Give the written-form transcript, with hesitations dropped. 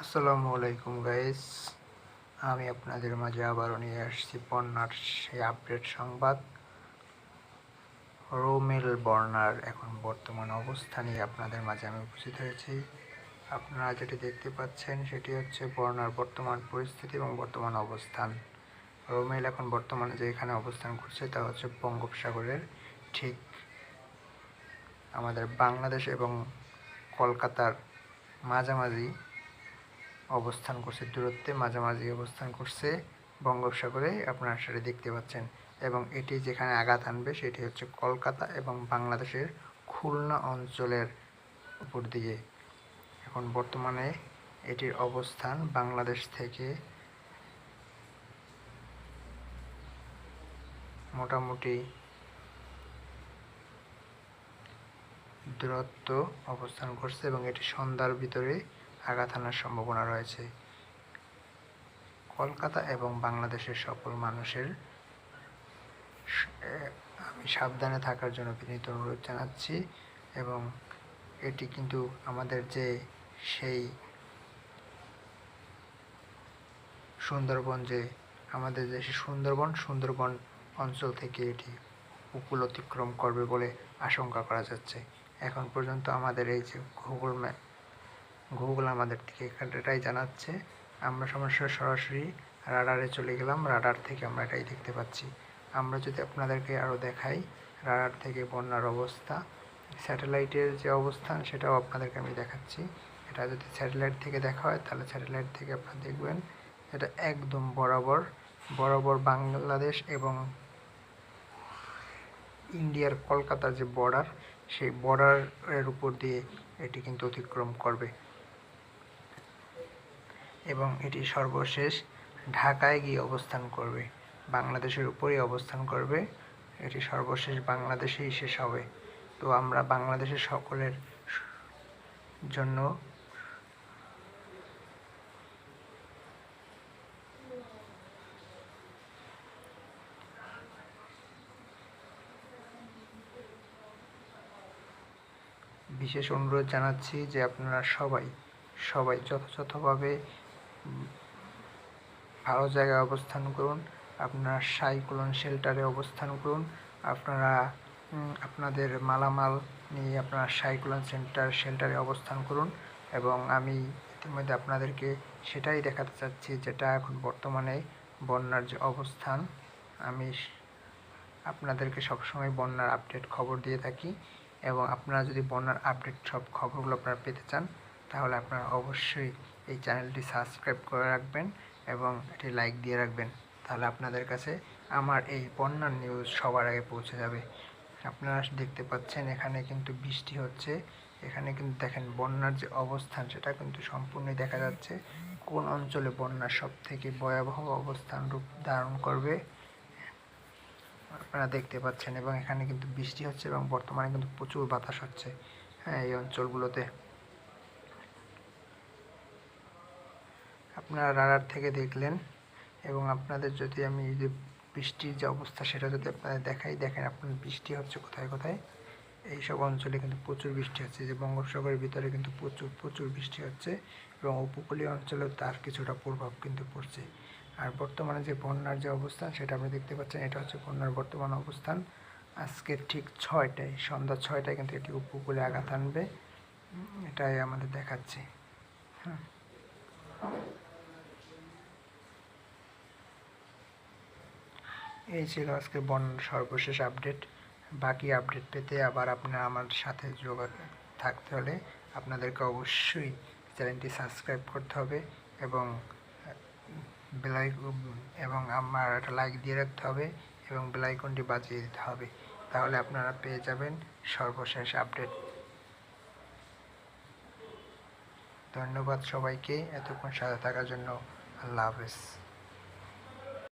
আসসালামু আলাইকুম গাইস, আমি আপনাদের মাঝে আবারও নিয়ে আসছি বন্যার সেই আপডেট সংবাদ। রোমেল বন্যার এখন বর্তমান অবস্থা নিয়ে আপনাদের মাঝে আমি উপস্থিত হয়েছি। আপনারা যেটি দেখতে পাচ্ছেন সেটি হচ্ছে বন্যার বর্তমান পরিস্থিতি এবং বর্তমান অবস্থান। রোমেল এখন বর্তমানে যে এখানে অবস্থান করছে তা হচ্ছে বঙ্গোপসাগরের ঠিক আমাদের বাংলাদেশ এবং কলকাতার মাঝামাঝি অবস্থান করছে, দূরত্বে মাঝামাঝি অবস্থান করছে বঙ্গোপসাগরে। আপনারা সেটা দেখতে পাচ্ছেন এবং এটি যেখানে আঘাত আনবে সেটি হচ্ছে কলকাতা এবং বাংলাদেশের খুলনা অঞ্চলের উপর দিয়ে। এখন বর্তমানে এটির অবস্থান বাংলাদেশ থেকে মোটামুটি দূরত্ব অবস্থান করছে এবং এটি সন্ধ্যার ভিতরে আঘাত আনার সম্ভাবনা রয়েছে। কলকাতা এবং বাংলাদেশের সকল মানুষের আমি সাবধানে থাকার জন্য বিনীত অনুরোধ জানাচ্ছি। এবং এটি কিন্তু আমাদের যে সেই সুন্দরবন, যে আমাদের যে সুন্দরবন অঞ্চল থেকে এটি উপকূল অতিক্রম করবে বলে আশঙ্কা করা যাচ্ছে। এখন পর্যন্ত আমাদের এই যে গুগল আমাদের থেকে এটাই জানাচ্ছে। আমরা সরাসরি রাডারে চলে গেলাম, রাডার থেকে আমরা এটাই দেখতে পাচ্ছি। আমরা যদি আপনাদেরকে আরও দেখাই রাডার থেকে বন্যার অবস্থা, স্যাটেলাইটের যে অবস্থান সেটাও আপনাদেরকে আমি দেখাচ্ছি। এটা যদি স্যাটেলাইট থেকে দেখা হয় তাহলে স্যাটেলাইট থেকে আপনারা দেখবেন এটা একদম বরাবর বাংলাদেশ এবং ইন্ডিয়ার কলকাতার যে বর্ডার, সেই বর্ডারের উপর দিয়ে এটি কিন্তু অতিক্রম করবে এবং এটি সর্বশেষ ঢাকায় গিয়ে অবস্থান করবে, বাংলাদেশের উপরেই অবস্থান করবে। এটি সর্বশেষ বাংলাদেশেই শেষ হবে। তো আমরা বাংলাদেশের সকলের জন্য বিশেষ অনুরোধ জানাচ্ছি যে আপনারা সবাই যথাযথভাবে ভালো জায়গায় অবস্থান করুন। আপনারা সাইক্লোন শেল্টারে অবস্থান করুন। আপনারা আপনাদের মালামাল নিয়ে আপনারা সাইক্লোন শেল্টারে অবস্থান করুন। এবং আমি ইতিমধ্যে আপনাদেরকে সেটাই দেখাতে চাচ্ছি যেটা এখন বর্তমানে বন্যার যে অবস্থান। আমি আপনাদেরকে সবসময় বন্যার আপডেট খবর দিয়ে থাকি এবং আপনারা যদি বন্যার আপডেট সব খবরগুলো আপনারা পেতে চান তাহলে আপনারা অবশ্যই এই চ্যানেলটি সাবস্ক্রাইব করে রাখবেন এবং এটি লাইক দিয়ে রাখবেন। তাহলে আপনাদের কাছে আমার এই বন্যার নিউজ সবার আগে পৌঁছে যাবে। আপনারা দেখতে পাচ্ছেন এখানে কিন্তু বৃষ্টি হচ্ছে। এখানে কিন্তু দেখেন বন্যার যে অবস্থান সেটা কিন্তু সম্পূর্ণই দেখা যাচ্ছে কোন অঞ্চলে বন্যার সবথেকে ভয়াবহ অবস্থান রূপ ধারণ করবে আপনারা দেখতে পাচ্ছেন। এবং এখানে কিন্তু বৃষ্টি হচ্ছে এবং বর্তমানে কিন্তু প্রচুর বাতাস হচ্ছে এই অঞ্চলগুলোতে। আপনারা রাডার থেকে দেখলেন এবং আপনাদের যদি আমি যে বৃষ্টির যে অবস্থা সেটা যদি আপনাদের দেখাই, দেখেন আপনার বৃষ্টি হচ্ছে কোথায় কোথায়। এইসব অঞ্চলে কিন্তু প্রচুর বৃষ্টি হচ্ছে, যে বঙ্গোপসাগরের ভিতরে কিন্তু প্রচুর বৃষ্টি হচ্ছে এবং উপকূলীয় অঞ্চলেও তার কিছুটা প্রভাব কিন্তু পড়ছে। আর বর্তমানে যে বন্যার যে অবস্থান সেটা আপনি দেখতে পাচ্ছেন, এটা হচ্ছে বন্যার বর্তমান অবস্থান। আজকে ঠিক সন্ধ্যা 6টায় কিন্তু এটি উপকূলে আঘাত আনবে, এটাই আমাদের দেখাচ্ছে। এই ছিল আজকে বন্যার সর্বশেষ আপডেট। বাকি আপডেট পেতে আবার আপনারা আমার সাথে যোগাযোগ থাকতে হলে আপনাদেরকে অবশ্যই চ্যানেলটি সাবস্ক্রাইব করতে হবে এবং আমার একটা লাইক দিয়ে রাখতে হবে এবং বেল আইকনটি বাজিয়ে দিতে হবে। তাহলে আপনারা পেয়ে যাবেন সর্বশেষ আপডেট। ধন্যবাদ সবাইকে এতক্ষণ সাথে থাকার জন্য। আল্লাহ হাফেজ।